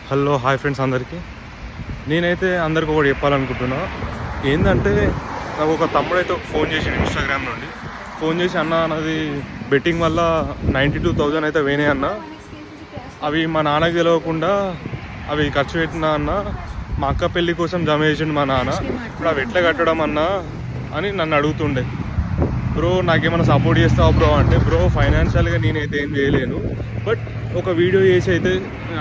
Hello hi friends అందరికీ. నేనైతే అందరికి ఒకటి చెప్పాలనుకుంటున్నా. ఏంటంటే నాకు ఒక తమ్ముడు అయితే ఫోన్ చేసి ఇన్స్టాగ్రామ్ నుండి ఫోన్ చేసి అన్న అన్నది బెట్టింగ్ వల్ల 92,000 అయితే పోయినాయి అన్న, అవి మా నాన్నకి తెలియకుండా అవి ఖర్చు పెట్టినా అన్న, మా అక్క పెళ్ళి కోసం జమ చేసిండు మా నాన్న, ఇప్పుడు అవి ఎట్లా కట్టడం అన్న అని నన్ను అడుగుతుండే. బ్రో నాకేమైనా సపోర్ట్ చేస్తావా బ్రో అంటే, బ్రో ఫైనాన్షియల్గా నేనైతే ఏం చేయలేను, బట్ ఒక వీడియో చేసి అయితే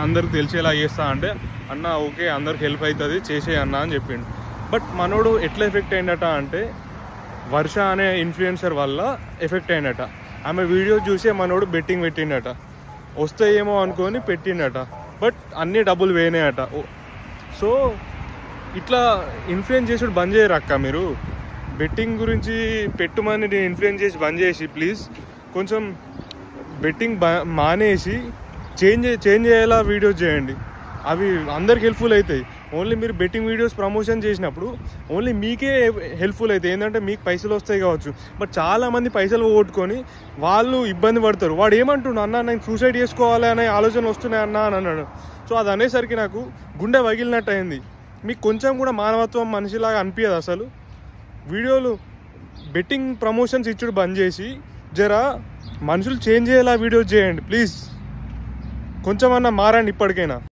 అందరికి తెలిసేలా చేస్తా అంటే, అన్న ఓకే అందరికి హెల్ప్ అవుతుంది చేసే అన్న అని చెప్పిండు. బట్ మనోడు ఎట్లా ఎఫెక్ట్ అయిందట అంటే, వర్ష అనే ఇన్ఫ్లుయెన్సర్ వల్ల ఎఫెక్ట్ అయిందట. ఆమె వీడియో చూసే మనోడు బెట్టింగ్ పెట్టిండట, వస్తాయేమో అనుకొని పెట్టిండట, బట్ అన్నీ డబ్బులు వేయనాయట. సో ఇట్లా ఇన్ఫ్లుయెన్స్ చేసుడు బంద్ చేయరు అక్క. మీరు బెట్టింగ్ గురించి పెట్టుమని ఇన్ఫ్లుయెన్స్ చేసి బంద్ చేసి ప్లీజ్ కొంచెం బెట్టింగ్ మానేసి చేంజ్ చేయాలా వీడియోస్ చేయండి, అవి అందరికి హెల్ప్ఫుల్ అవుతాయి. ఓన్లీ మీరు బెట్టింగ్ వీడియోస్ ప్రమోషన్ చేసినప్పుడు ఓన్లీ మీకే హెల్ప్ఫుల్ అవుతాయి, ఏంటంటే మీకు పైసలు వస్తాయి కావచ్చు, బట్ చాలామంది పైసలు పోగొట్టుకొని వాళ్ళు ఇబ్బంది పడతారు. వాడు ఏమంటున్నాడు, అన్న నేను సూసైడ్ చేసుకోవాలి అనే ఆలోచన వస్తున్నాయి అన్న అని అన్నాడు. సో అది అనేసరికి నాకు గుండె పగిలినట్టు అయింది. మీకు కొంచెం కూడా మానవత్వం మనిషిలాగా అనిపించదు అసలు. వీడియోలు బెట్టింగ్ ప్రమోషన్స్ ఇచ్చుడు బంద్ చేసి జరా మనుషులు చేంజ్ అయ్యేలా వీడియోస్ చేయండి ప్లీజ్. కొంచెమన్నా మారండి ఇప్పటికైనా.